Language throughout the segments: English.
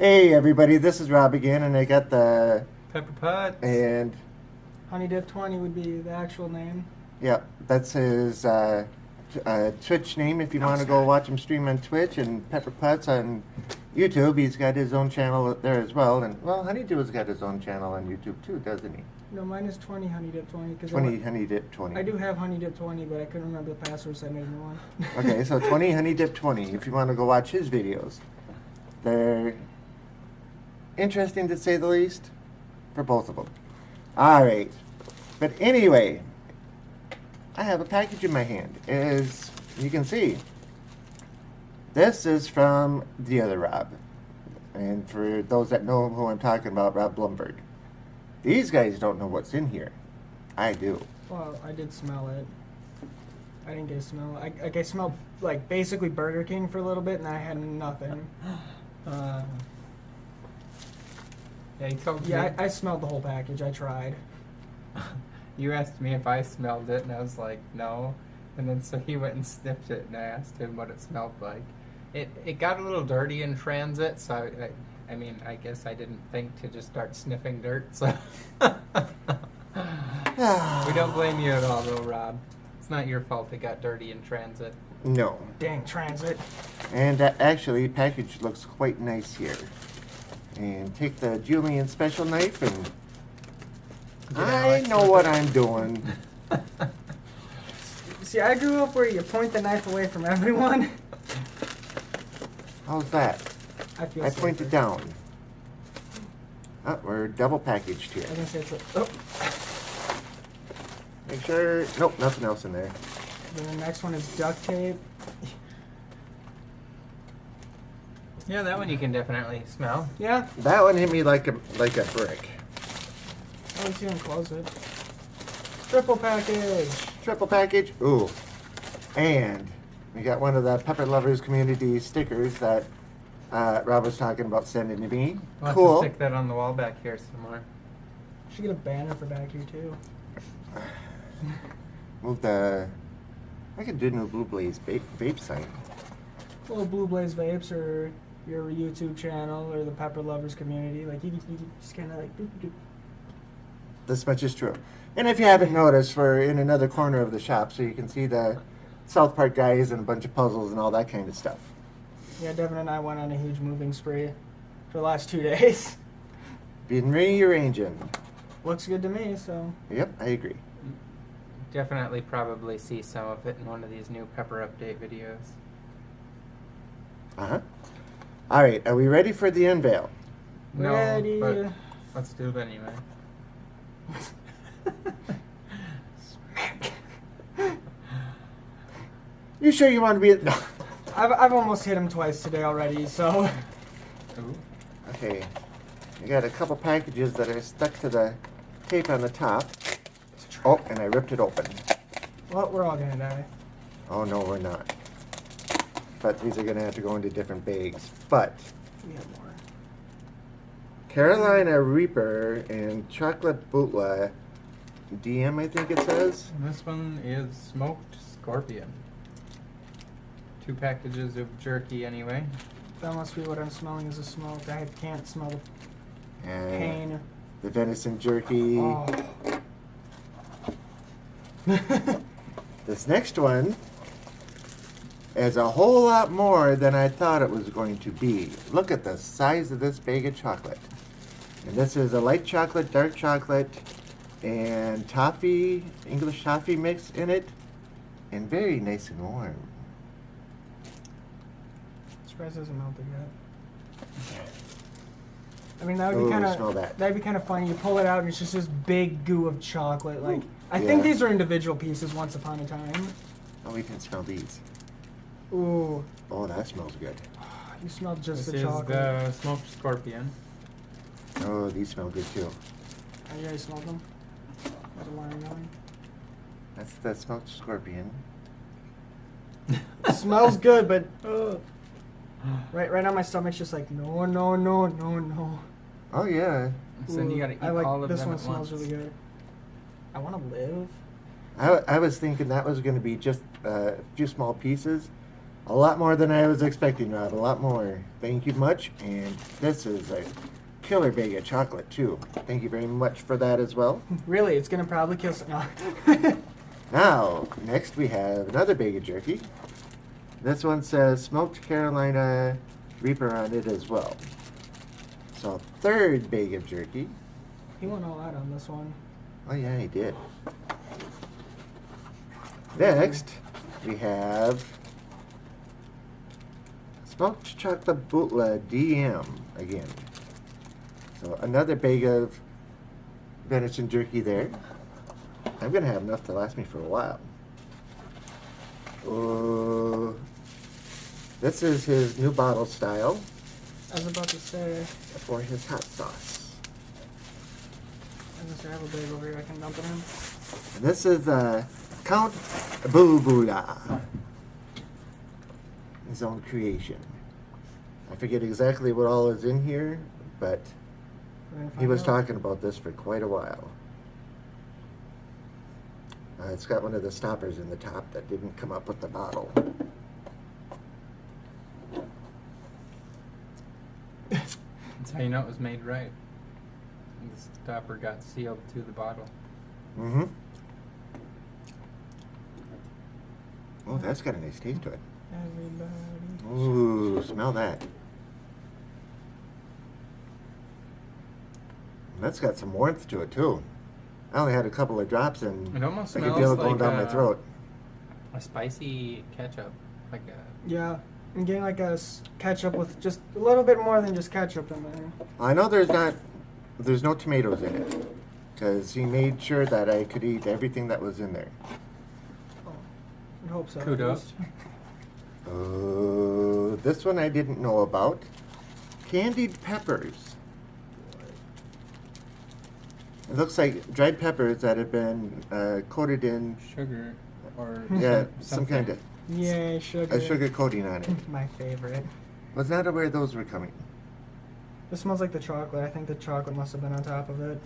Hey everybody, this is Rob again, and I got the Pepper Pot. and Honey Dip 20 would be the actual name. yeah, that's his Twitch name. If you want to go watch him stream on Twitch, and Pepper Putz on YouTube, he's got his own channel there as well. And well, Honeydew's got his own channel on YouTube too, doesn't he? No, mine is 20 Honey Dip 20. 20 Honey Dip 20. I do have Honey Dip 20, but I couldn't remember the password, so I made a new one. Okay, so 20 Honey Dip 20. If you want to go watch his videos, they're interesting to say the least for both of them. All right, but anyway, I have a package in my hand. As you can see, this is from the other Rob, and for those that know who I'm talking about, Rob Blumberg. These guys don't know what's in here. I do. Well, I did smell it. I didn't get a smell. I smelled like basically Burger King for a little bit, and I had nothing. Yeah, he told Yeah, me. I smelled the whole package. I tried. You asked me if I smelled it, and I was like, no. And then so he went and sniffed it, and I asked him what it smelled like. It got a little dirty in transit, so I mean, I guess I didn't think to just start sniffing dirt. So we don't blame you at all, though, Rob. It's not your fault it got dirty in transit. No. Dang transit. And actually, package looks quite nice here. And take the Julian special knife, and I know what I'm doing. See, I grew up where you point the knife away from everyone. How's that? I feel I safer. pointed down. Oh, we're double packaged here. I was gonna say it's a, oh. Make sure. Nope, nothing else in there. Then the next one is duct tape. Yeah, that one you can definitely smell. Yeah. That one hit me like a brick. Oh, let's even close it. Triple package. Triple package. Ooh. And we got one of the Pepper Lovers community stickers that Rob was talking about sending to me. We'll have Cool. to stick that on the wall back here somewhere. Should get a banner for back here too. Move the. I could do new Blue Blaze vape sign. Little Blue Blaze Vapes or your YouTube channel or the Pepper Lovers community. Like you just kind of like doop, doop. This much is true. And if you haven't noticed, we're in another corner of the shop, so you can see the South Park guys and a bunch of puzzles and all that kind of stuff. Yeah, Devin and I went on a huge moving spree for the last 2 days. Been rearranging. Looks good to me, so. Yep, I agree. Definitely probably see some of it in one of these new Pepper update videos. Uh-huh. All right, are we ready for the unveil? No, Ready. but let's do it anyway. You sure you want to be... No. I've almost hit him twice today already, so. Ooh. Okay, I got a couple packages that are stuck to the tape on the top. Oh, and I ripped it open. Well, we're all gonna die. Oh, no, we're not. But these are going to have to go into different bags. But We have more. Carolina Reaper and Chocolate Bootla DM, I think it says. And this one is smoked scorpion. 2 packages of jerky anyway. That must be what I'm smelling is a smoke. I can't smell the And pain. the venison jerky. Oh. This next one is a whole lot more than I thought it was going to be. Look at the size of this bag of chocolate. And this is a light chocolate, dark chocolate, and toffee, English toffee mix in it. And very nice and warm. Surprised it hasn't melted yet. I mean, that would Ooh, be kind smell of that. that'd be kind of funny. You pull it out and it's just this big goo of chocolate. Like I think Yeah. these are individual pieces once upon a time. Oh, we can smell these. Ooh, Oh, that smells good. you smell just This the is chocolate. the smoked scorpion. Oh, these smell good too. Oh, you guys smelled them? There's a line going. That's the smoked scorpion. It smells good, but right now my stomach's just like no, no, no, no, no. Oh, yeah. So then you gotta eat I like all of this them one. at Smells once. really good. I want to live. I was thinking that was going to be just a few small pieces, A lot more than I was expecting, Rob. A lot more. Thank you much. And this is a killer bag of chocolate, too. Thank you very much for that as well. Really, it's gonna probably kill some. Now, next we have another bag of jerky. This one says smoked Carolina Reaper on it as well. So, third bag of jerky. He went all out on this one. Oh, yeah, he did. Next, we have smoked chocolate bootleg DM again. So another bag of venison jerky there. I'm gonna have enough to last me for a while. This is his new bottle style I was about to say, for his hot sauce. I have a bag over here I can dump it in. And this is Count Bubula, his own creation. I forget exactly what all is in here, but We're gonna he find was out. talking about this for quite a while. It's got one of the stoppers in the top that didn't come up with the bottle. That's how you know it was made right. The stopper got sealed to the bottle. Mm-hmm. Oh, that's got a nice taste to it. Everybody. Ooh, smell that. That's got some warmth to it, too. I only had a couple of drops and It almost I could smells feel it going like down my throat. a spicy ketchup, like a. Yeah, I'm getting like a ketchup with just a little bit more than just ketchup in there. I know there's no tomatoes in it, because he made sure that I could eat everything that was in there. Oh, I hope so. Kudos. This one I didn't know about. Candied peppers. It looks like dried peppers that have been coated in, Sugar or yeah, some something. kind of Yay, sugar. a sugar coating on it. My favorite. Was not aware those were coming. This smells like the chocolate. I think the chocolate must have been on top of it.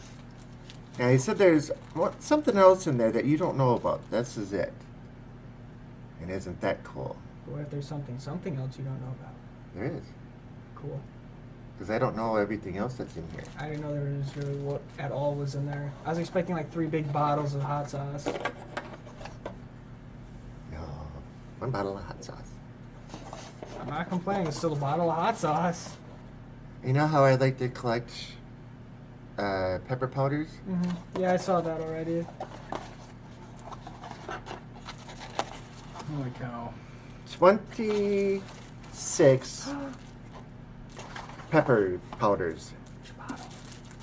Yeah, he said there's something else in there that you don't know about. This is it. And isn't that cool? But what if there's something else you don't know about? There is. Cool. Because I don't know everything else that's in here. I didn't know there was really what at all was in there. I was expecting like 3 big bottles of hot sauce. No, one bottle of hot sauce. I'm not complaining. It's still a bottle of hot sauce. You know how I like to collect pepper powders? Yeah, I saw that already. Holy cow. 26 pepper powders.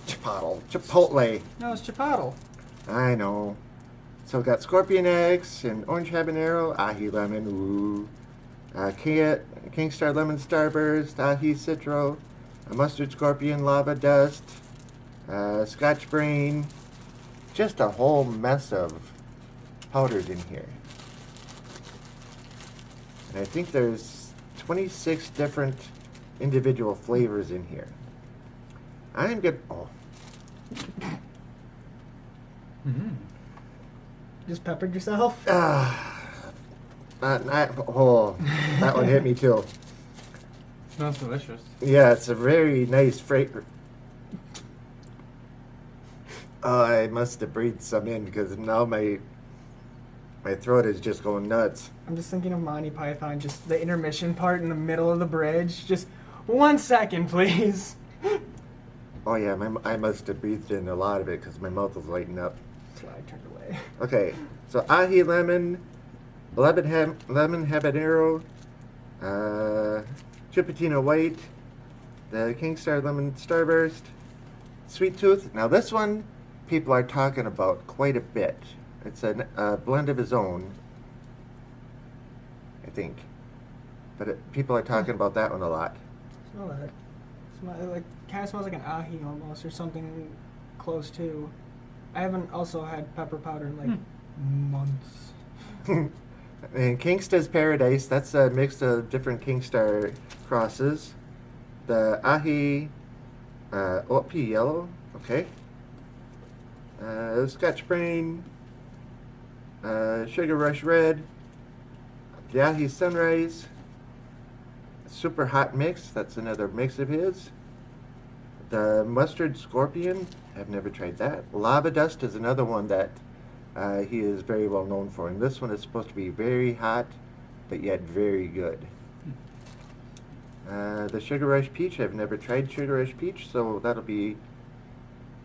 Chipotle. No, it's Chipotle. I know. So we got scorpion eggs and orange habanero, ahi lemon, ooh. King Star lemon starburst, ahi citro, a mustard scorpion lava dust, scotch brain. Just a whole mess of powders in here. And I think there's 26 different individual flavors in here. I'm good. Oh, Mm-hmm. Just peppered yourself? oh, that one hit me too. Smells delicious. Yeah, it's a very nice fragrance. I must have breathed some in because now my throat is just going nuts. I'm just thinking of Monty Python, just the intermission part in the middle of the bridge. Just 1 second, please. Oh yeah, I must have breathed in a lot of it because my mouth was lighting up. That's why I turned away. Okay, so ahi lemon habanero, Chipotino white, the King Star lemon starburst, sweet tooth. Now this one people are talking about quite a bit. It's a blend of his own, I think. But people are talking about that one a lot. Smell that. Kind of smells like an ahi almost, or something close to. I haven't also had pepper powder in like months. And Kingsta's Paradise, that's a mix of different Kingstar crosses. The ahi, OP yellow, okay. Scotch brain, Sugar Rush red, the ahi sunrise, Super Hot Mix, that's another mix of his. The Mustard Scorpion, I've never tried that. Lava Dust is another one that he is very well known for. And this one is supposed to be very hot, but yet very good. The Sugar Rush Peach, I've never tried Sugar Rush Peach, so that'll be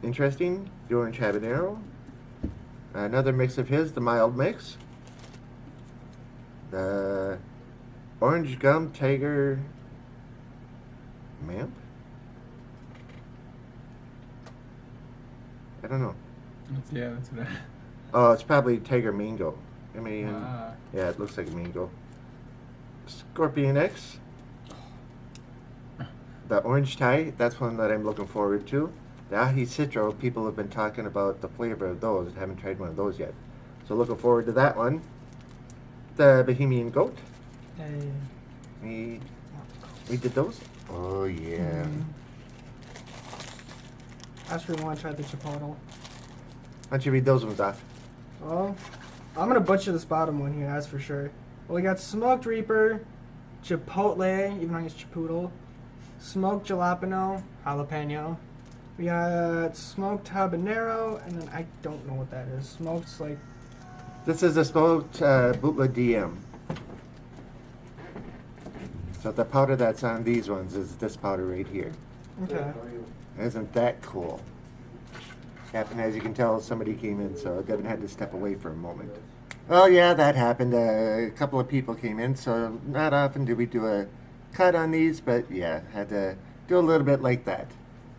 interesting. The Orange Habanero. Another mix of his, the Mild Mix. The Orange Gum Tiger Mamp? I don't know. That's what Oh, it's probably Tiger Mango. Ah. Yeah, it looks like a mango. Scorpion X. The Orange Thai, that's one that I'm looking forward to. The Ahi Citro, people have been talking about the flavor of those. I haven't tried one of those yet. So looking forward to that one. The Bohemian Goat. Hey. We did those? Oh, yeah. I just really want to try the chipotle. Why don't you read those ones off? Well, I'm going to butcher this bottom one here, that's for sure. Well, we got Smoked Reaper, Chipotle, even though it's Chipotle, Smoked Jalapeno, Jalapeno. We got Smoked Habanero, and then I don't know what that is. Smoked, like... This is a smoked Bootleg DM. So the powder that's on these ones is this powder right here. Okay. Isn't that cool? Yep, and as you can tell, somebody came in, so Devin had to step away for a moment. Oh yeah, that happened. A couple of people came in, so not often do we do a cut on these, but yeah, had to do a little bit like that.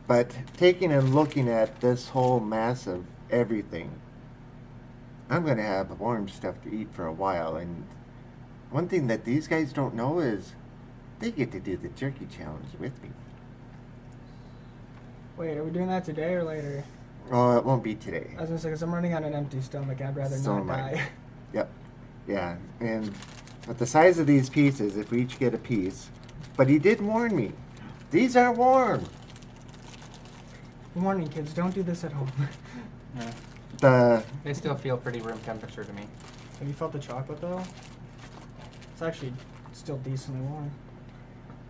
But taking and looking at this whole mass of everything, I'm going to have warm stuff to eat for a while. And one thing that these guys don't know is they get to do the jerky challenge with me. Wait, are we doing that today or later? Oh, it won't be today. I was going to say, because I'm running on an empty stomach, I'd rather So not am I. die. Yep. Yeah. And with the size of these pieces, if we each get a piece, but he did warn me, these are warm. Warning, kids, don't do this at home. Yeah. They still feel pretty room temperature to me. Have you felt the chocolate, though? It's actually still decently warm.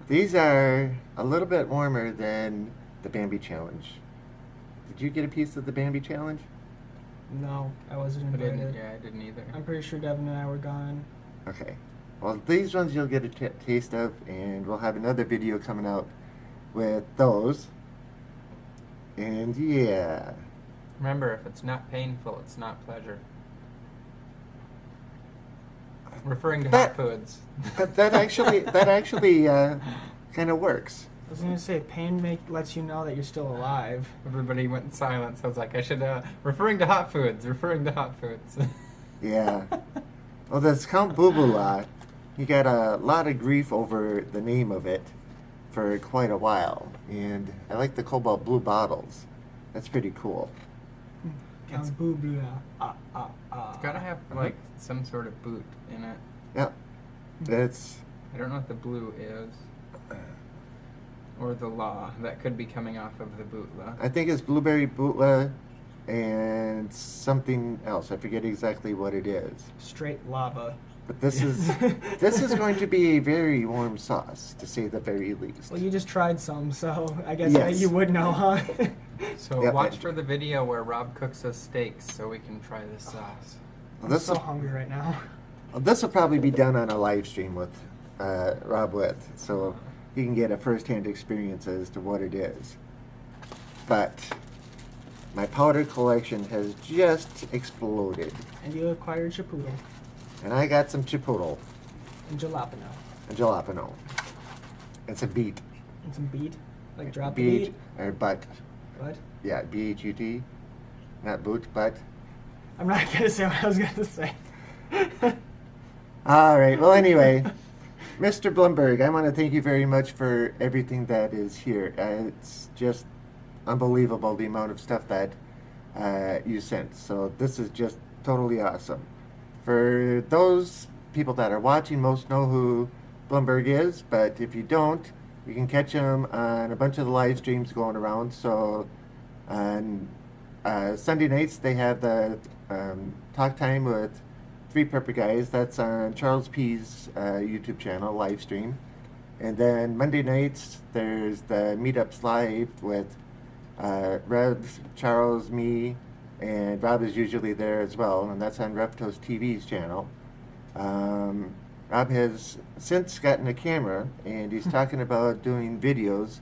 These are a little bit warmer than the Bambi Challenge. Did you get a piece of the Bambi Challenge? No, I wasn't I invited. I didn't either. I'm pretty sure Devin and I were gone. Okay. Well, these ones you'll get a taste of, and we'll have another video coming out with those. And yeah. Remember, if it's not painful, it's not pleasure. Referring to hot foods. that actually kind of works. I was going to say, pain lets you know that you're still alive. Everybody went in silence. I was like, I should, referring to hot foods. Yeah. Well, this Count Bubula, he got a lot of grief over the name of it for quite a while. And I like the cobalt blue bottles. That's pretty cool. Count Bubula. It's got to have, like, some sort of boot in it. Yep. That's... I don't know what the blue is. Or the law. That could be coming off of the bootla. I think it's blueberry bootla and something else. I forget exactly what it is. Straight lava. But this is going to be a very warm sauce, to say the very least. Well, you just tried some, so I guess Yes. you would know, huh? So Yep. watch for the video where Rob cooks us steaks so we can try this sauce. I'm so hungry right now. This will probably be done on a live stream with Rob with, so you can get a first-hand experience as to what it is. But my powder collection has just exploded. And you acquired Chipotle. And I got some chipotle And jalapeno. and jalapeno. And some beet. And some beet. Like drop the beet. Or butt. What? Yeah, B-H-U-T. Not boot, but. I'm not going to say what I was going to say. All right. Well, anyway, Mr. Blumberg, I want to thank you very much for everything that is here. It's just unbelievable the amount of stuff that you sent. So this is just totally awesome. For those people that are watching, most know who Blumberg is, but if you don't, you can catch him on a bunch of the live streams going around. So on Sunday nights, they have the Talk Time with Three Pepper Guys. That's on Charles P's YouTube channel, live stream. And then Monday nights, there's the Meetups Live with Rob, Charles, me, and Rob is usually there as well, and that's on Reftos TV's channel. Rob has since gotten a camera, and he's talking about doing videos.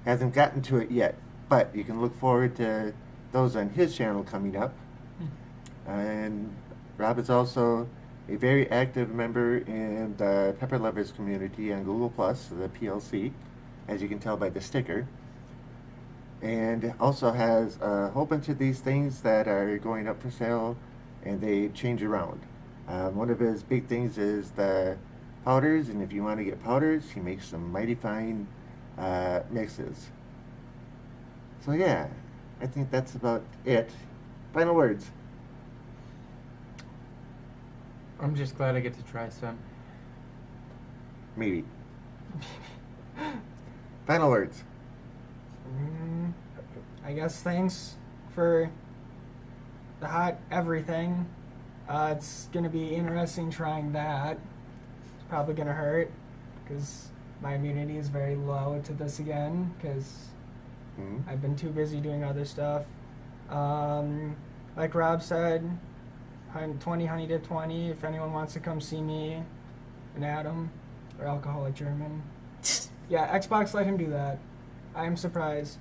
Hasn't gotten to it yet, but you can look forward to those on his channel coming up. And Rob is also a very active member in the Pepper Lovers community on Google+, the PLC, as you can tell by the sticker. And also has a whole bunch of these things that are going up for sale, and they change around. One of his big things is the powders, and if you want to get powders, he makes some mighty fine mixes. So yeah, I think that's about it. Final words. I'm just glad I get to try some. Maybe. Final words. I guess thanks for the hot everything. It's going to be interesting trying that. It's probably going to hurt because my immunity is very low to this again because I've been too busy doing other stuff. Like Rob said, 20 Honey Dip 20, if anyone wants to come see me and Adam or Alcoholic German. Yeah, Xbox let him do that. I am surprised.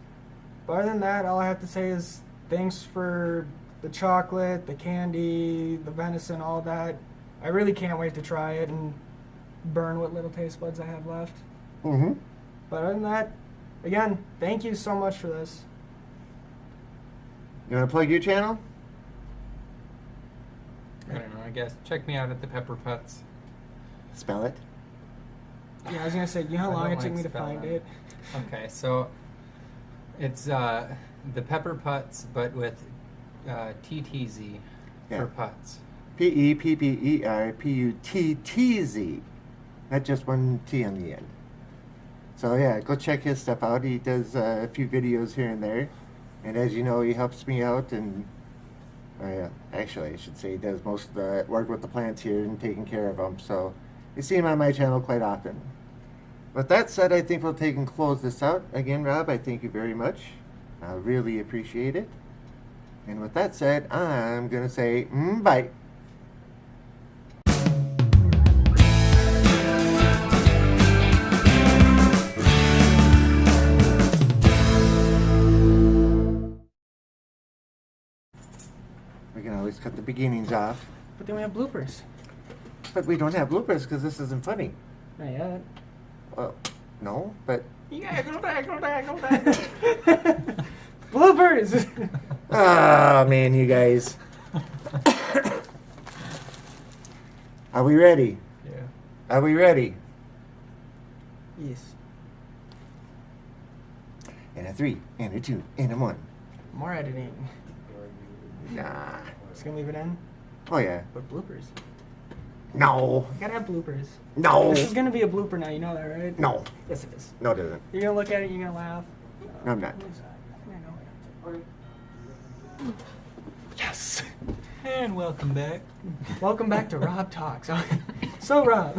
But other than that, all I have to say is thanks for the chocolate, the candy, the venison, all that. I really can't wait to try it and burn what little taste buds I have left. But other than that, again, thank you so much for this. You want to plug your channel? I don't know, I guess. Check me out at the Pepper Putts. Spell it. Yeah, I was going to say, you know how I long don't it took like me to spelling. find it? Okay, so it's the Pepper Putts, but with TTZ Yeah. for putts. PEPPERPUTTZ. Not just one T on the end. So yeah, go check his stuff out. He does a few videos here and there. And as you know, he helps me out, and actually I should say he does most of the work with the plants here and taking care of them. So you see him on my channel quite often. With that said, I think we'll take and close this out. Again, Rob, I thank you very much. I really appreciate it. And with that said, I'm going to say bye. We can always cut the beginnings off. But then we have bloopers. But we don't have bloopers because this isn't funny. Not yet. Well, no, but... Bloopers! Oh, man, you guys. Are we ready? Yeah. Are we ready? Yes. And a 3, and a 2, and a 1. More editing. Nah. Just gonna leave it in? Oh, yeah. But bloopers. No. You gotta have bloopers. No. This is gonna be a blooper now, you know that, right? No. Yes, it is. No, it isn't. You're gonna look at it, you're gonna laugh. No, I'm not. Yes! And welcome back. Welcome back to Rob Talks. So, Rob,